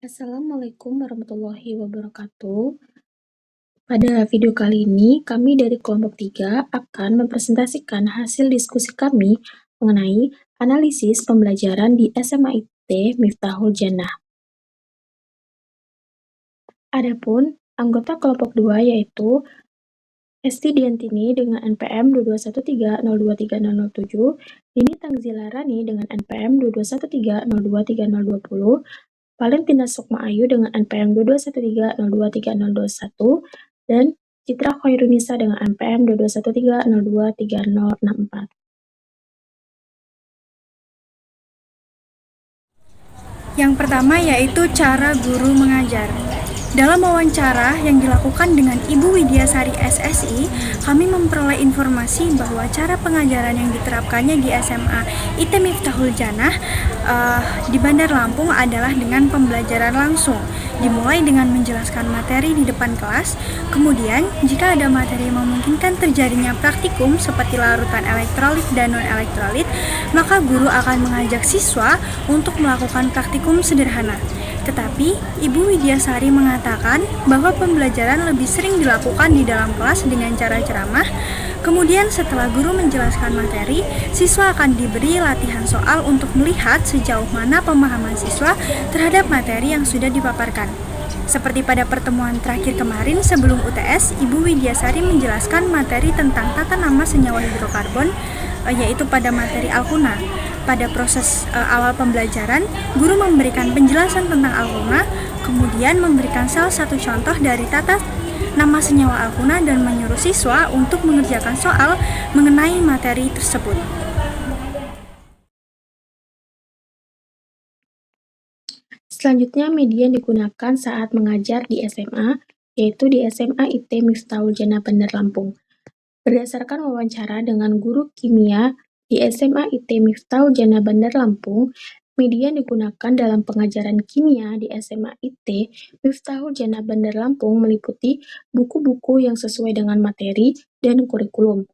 Assalamualaikum warahmatullahi wabarakatuh. Pada video kali ini, kami dari kelompok 3 akan mempresentasikan hasil diskusi kami mengenai analisis pembelajaran di SMA IT Miftahul Jannah. Adapun anggota kelompok 2 yaitu Esti Diantini dengan NPM 22130230007, Dini Tangzilarani dengan NPM 22130230020, Valentina Sukma Ayu dengan NPM 2213023021 dan Citra Khairunisa dengan NPM 2213023064. Yang pertama yaitu cara guru mengajar. Dalam wawancara yang dilakukan dengan Ibu Widyasari SSI, kami memperoleh informasi bahwa cara pengajaran yang diterapkannya di SMA IT Miftahul Jannah di Bandar Lampung adalah dengan pembelajaran langsung, dimulai dengan menjelaskan materi di depan kelas. Kemudian, jika ada materi yang memungkinkan terjadinya praktikum seperti larutan elektrolit dan non-elektrolit, maka guru akan mengajak siswa untuk melakukan praktikum sederhana. Tetapi, Ibu Widyasari mengatakan bahwa pembelajaran lebih sering dilakukan di dalam kelas dengan cara ceramah. Kemudian setelah guru menjelaskan materi, siswa akan diberi latihan soal untuk melihat sejauh mana pemahaman siswa terhadap materi yang sudah dipaparkan. Seperti pada pertemuan terakhir kemarin sebelum UTS, Ibu Widyasari menjelaskan materi tentang tata nama senyawa hidrokarbon, yaitu pada materi Alkuna. Pada proses awal pembelajaran, guru memberikan penjelasan tentang Alkuna, kemudian memberikan salah satu contoh dari tata nama senyawa Alkuna dan menyuruh siswa untuk mengerjakan soal mengenai materi tersebut. Selanjutnya, media yang digunakan saat mengajar di SMA, yaitu di SMA IT Miftahul Jannah Bandar Lampung. Berdasarkan wawancara dengan guru kimia di SMA IT Miftahul Jannah Bandar Lampung, media yang digunakan dalam pengajaran kimia di SMA IT Miftahul Jannah Bandar Lampung meliputi buku-buku yang sesuai dengan materi dan kurikulum,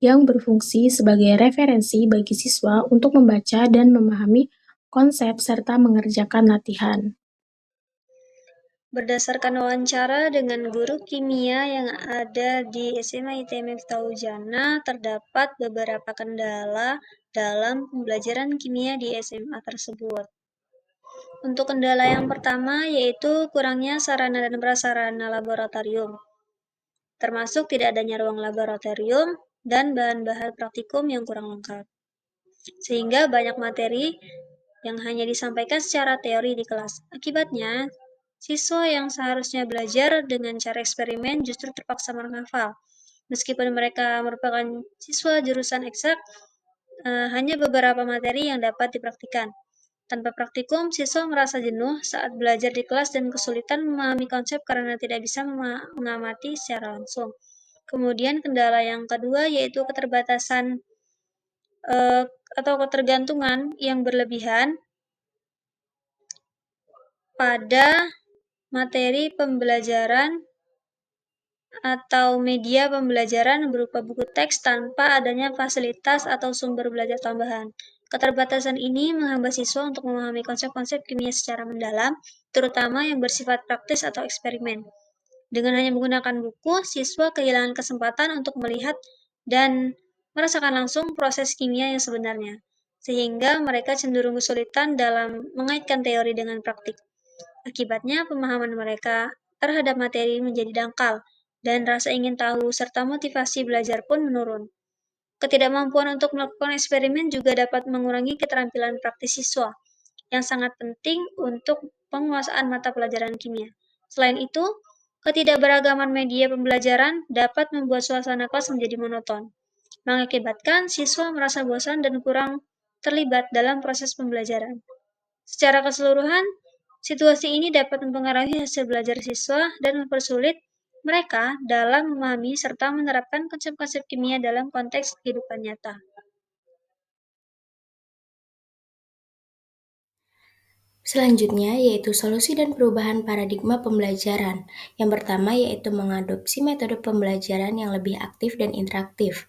yang berfungsi sebagai referensi bagi siswa untuk membaca dan memahami konsep serta mengerjakan latihan. Berdasarkan wawancara dengan guru kimia yang ada di SMA IT Miftahul Jannah, terdapat beberapa kendala dalam pembelajaran kimia di SMA tersebut. Untuk kendala yang pertama yaitu kurangnya sarana dan prasarana laboratorium, termasuk tidak adanya ruang laboratorium dan bahan-bahan praktikum yang kurang lengkap. Sehingga banyak materi yang hanya disampaikan secara teori di kelas. Akibatnya, siswa yang seharusnya belajar dengan cara eksperimen justru terpaksa menghafal. Meskipun mereka merupakan siswa jurusan eksak, hanya beberapa materi yang dapat dipraktikkan. Tanpa praktikum, siswa merasa jenuh saat belajar di kelas dan kesulitan memahami konsep karena tidak bisa mengamati secara langsung. Kemudian kendala yang kedua yaitu keterbatasan atau ketergantungan yang berlebihan pada materi pembelajaran atau media pembelajaran berupa buku teks tanpa adanya fasilitas atau sumber belajar tambahan. Keterbatasan ini menghambat siswa untuk memahami konsep-konsep kimia secara mendalam, terutama yang bersifat praktis atau eksperimen. Dengan hanya menggunakan buku, siswa kehilangan kesempatan untuk melihat dan merasakan langsung proses kimia yang sebenarnya, sehingga mereka cenderung kesulitan dalam mengaitkan teori dengan praktik. Akibatnya, pemahaman mereka terhadap materi menjadi dangkal, dan rasa ingin tahu serta motivasi belajar pun menurun. Ketidakmampuan untuk melakukan eksperimen juga dapat mengurangi keterampilan praktis siswa, yang sangat penting untuk penguasaan mata pelajaran kimia. Selain itu, ketidakberagaman media pembelajaran dapat membuat suasana kelas menjadi monoton, mengakibatkan siswa merasa bosan dan kurang terlibat dalam proses pembelajaran. Secara keseluruhan, situasi ini dapat mempengaruhi hasil belajar siswa dan mempersulit mereka dalam memahami serta menerapkan konsep-konsep kimia dalam konteks kehidupan nyata. Selanjutnya yaitu solusi dan perubahan paradigma pembelajaran. Yang pertama yaitu mengadopsi metode pembelajaran yang lebih aktif dan interaktif.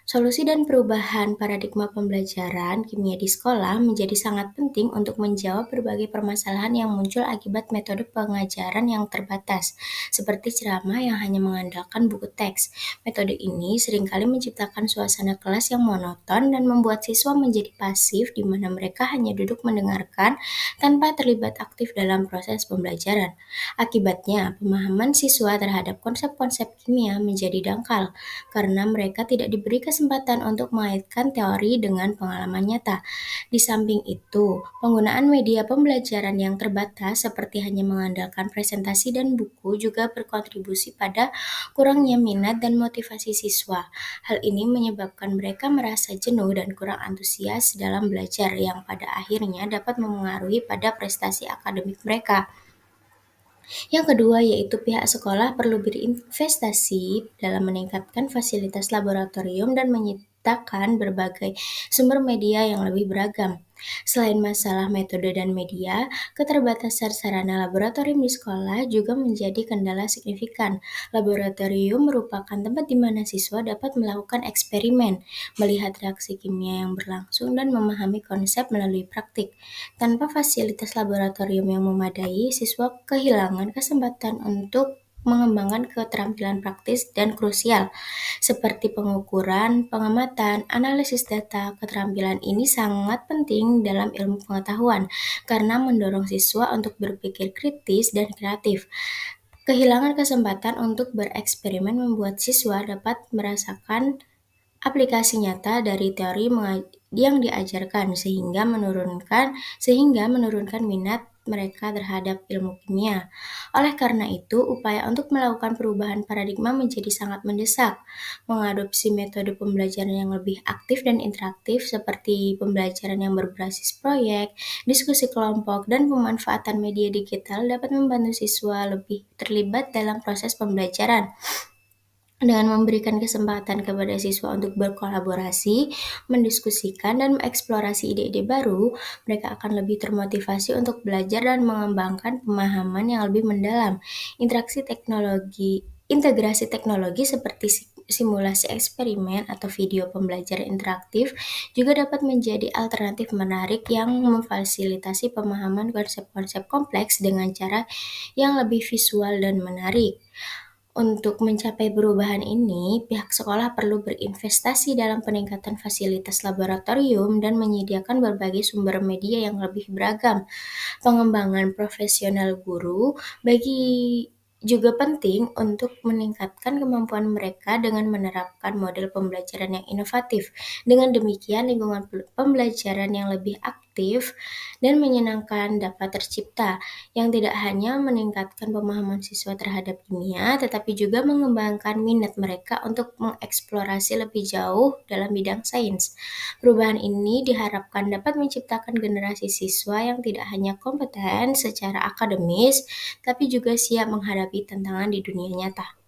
Solusi dan perubahan paradigma pembelajaran kimia di sekolah menjadi sangat penting untuk menjawab berbagai permasalahan yang muncul akibat metode pengajaran yang terbatas, seperti ceramah yang hanya mengandalkan buku teks. Metode ini seringkali menciptakan suasana kelas yang monoton dan membuat siswa menjadi pasif di mana mereka hanya duduk mendengarkan tanpa terlibat aktif dalam proses pembelajaran. Akibatnya, pemahaman siswa terhadap konsep-konsep kimia menjadi dangkal karena mereka tidak diberi kesempatan untuk mengaitkan teori dengan pengalaman nyata. Di samping itu, penggunaan media pembelajaran yang terbatas seperti hanya mengandalkan presentasi dan buku juga berkontribusi pada kurangnya minat dan motivasi siswa. Hal ini menyebabkan mereka merasa jenuh dan kurang antusias dalam belajar yang pada akhirnya dapat memengaruhi pada prestasi akademik mereka. Yang kedua yaitu pihak sekolah perlu berinvestasi dalam meningkatkan fasilitas laboratorium dan menciptakan berbagai sumber media yang lebih beragam. Selain masalah metode dan media, keterbatasan sarana laboratorium di sekolah juga menjadi kendala signifikan. Laboratorium merupakan tempat di mana siswa dapat melakukan eksperimen, melihat reaksi kimia yang berlangsung, dan memahami konsep melalui praktik. Tanpa fasilitas laboratorium yang memadai, siswa kehilangan kesempatan untuk mengembangkan keterampilan praktis dan krusial, seperti pengukuran, pengamatan, analisis data. Keterampilan ini sangat penting dalam ilmu pengetahuan, karena mendorong siswa untuk berpikir kritis dan kreatif. Kehilangan kesempatan untuk bereksperimen membuat siswa dapat merasakan aplikasi nyata dari teori yang diajarkan sehingga menurunkan minat mereka terhadap ilmu kimia. Oleh karena itu, upaya untuk melakukan perubahan paradigma menjadi sangat mendesak. Mengadopsi metode pembelajaran yang lebih aktif dan interaktif seperti pembelajaran yang berbasis proyek, diskusi kelompok, dan pemanfaatan media digital dapat membantu siswa lebih terlibat dalam proses pembelajaran. Dengan memberikan kesempatan kepada siswa untuk berkolaborasi, mendiskusikan, dan mengeksplorasi ide-ide baru, mereka akan lebih termotivasi untuk belajar dan mengembangkan pemahaman yang lebih mendalam. Integrasi teknologi seperti simulasi eksperimen atau video pembelajaran interaktif juga dapat menjadi alternatif menarik yang memfasilitasi pemahaman konsep-konsep kompleks dengan cara yang lebih visual dan menarik. Untuk mencapai perubahan ini, pihak sekolah perlu berinvestasi dalam peningkatan fasilitas laboratorium dan menyediakan berbagai sumber media yang lebih beragam. Pengembangan profesional guru juga penting untuk meningkatkan kemampuan mereka dengan menerapkan model pembelajaran yang inovatif. Dengan demikian, lingkungan pembelajaran yang lebih aktif dan menyenangkan dapat tercipta, yang tidak hanya meningkatkan pemahaman siswa terhadap kimia, tetapi juga mengembangkan minat mereka untuk mengeksplorasi lebih jauh dalam bidang sains. Perubahan ini diharapkan dapat menciptakan generasi siswa yang tidak hanya kompeten secara akademis, tapi juga siap menghadapi tantangan di dunia nyata.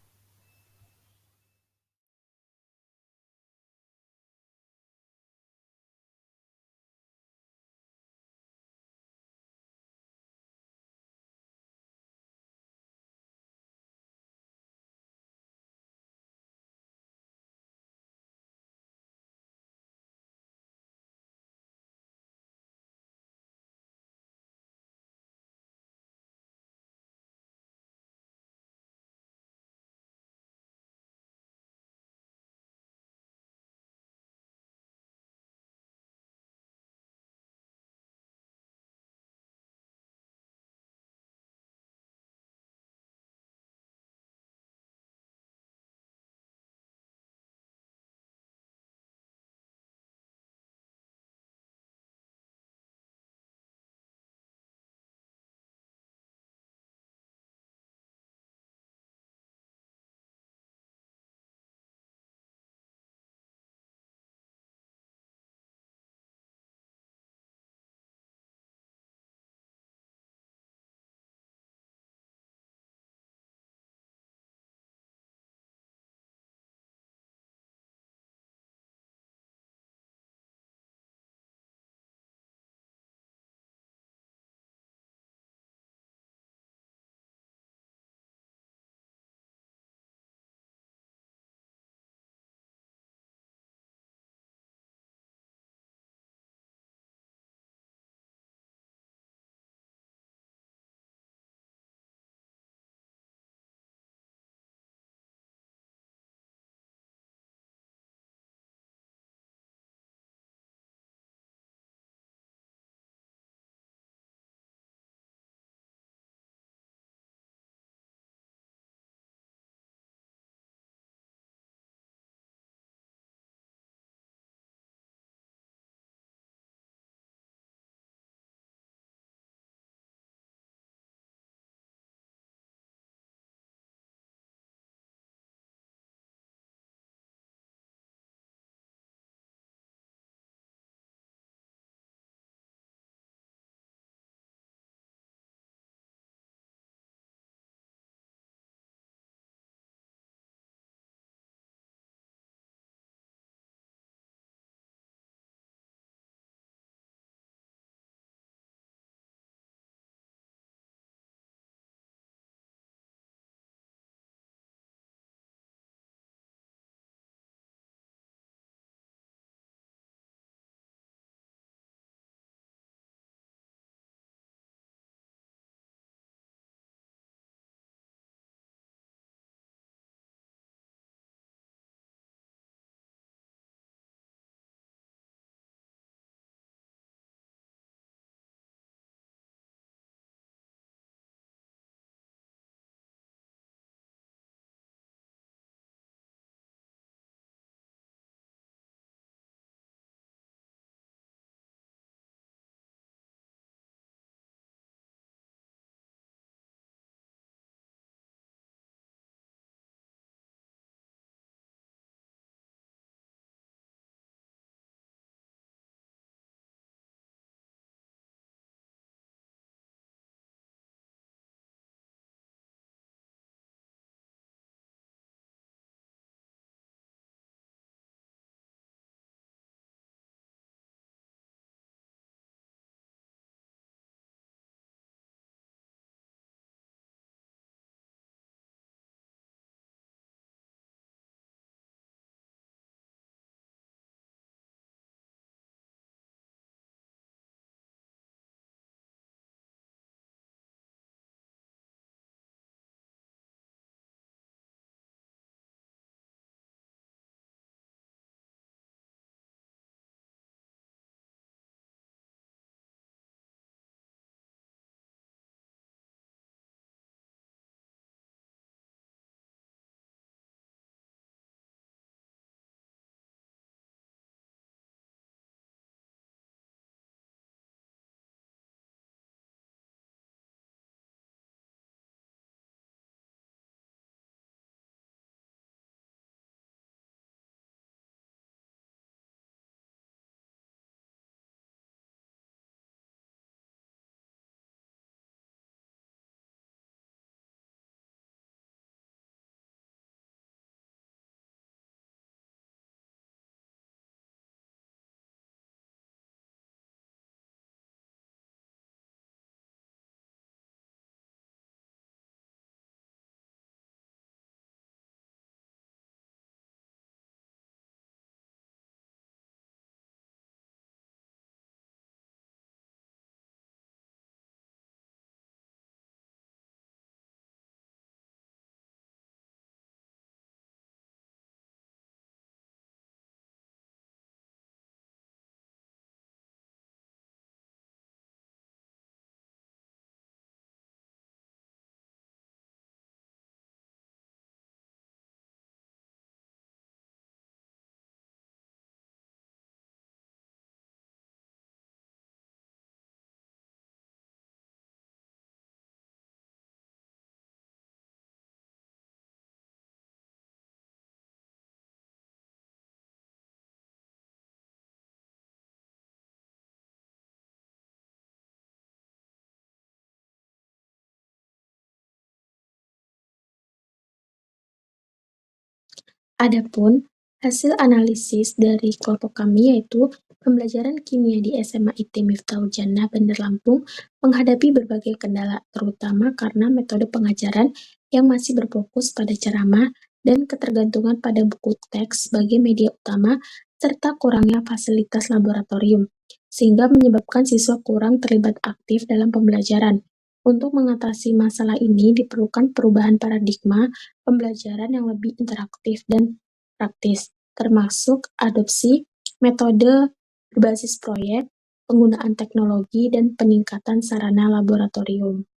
Adapun hasil analisis dari kelompok kami yaitu pembelajaran kimia di SMA IT Miftahul Jannah Bandar Lampung menghadapi berbagai kendala, terutama karena metode pengajaran yang masih berfokus pada ceramah dan ketergantungan pada buku teks sebagai media utama, serta kurangnya fasilitas laboratorium, sehingga menyebabkan siswa kurang terlibat aktif dalam pembelajaran. Untuk mengatasi masalah ini diperlukan perubahan paradigma pembelajaran yang lebih interaktif dan praktis, termasuk adopsi metode berbasis proyek, penggunaan teknologi, dan peningkatan sarana laboratorium.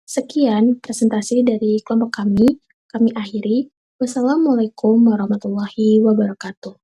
Sekian presentasi dari kelompok kami akhiri. Wassalamualaikum warahmatullahi wabarakatuh.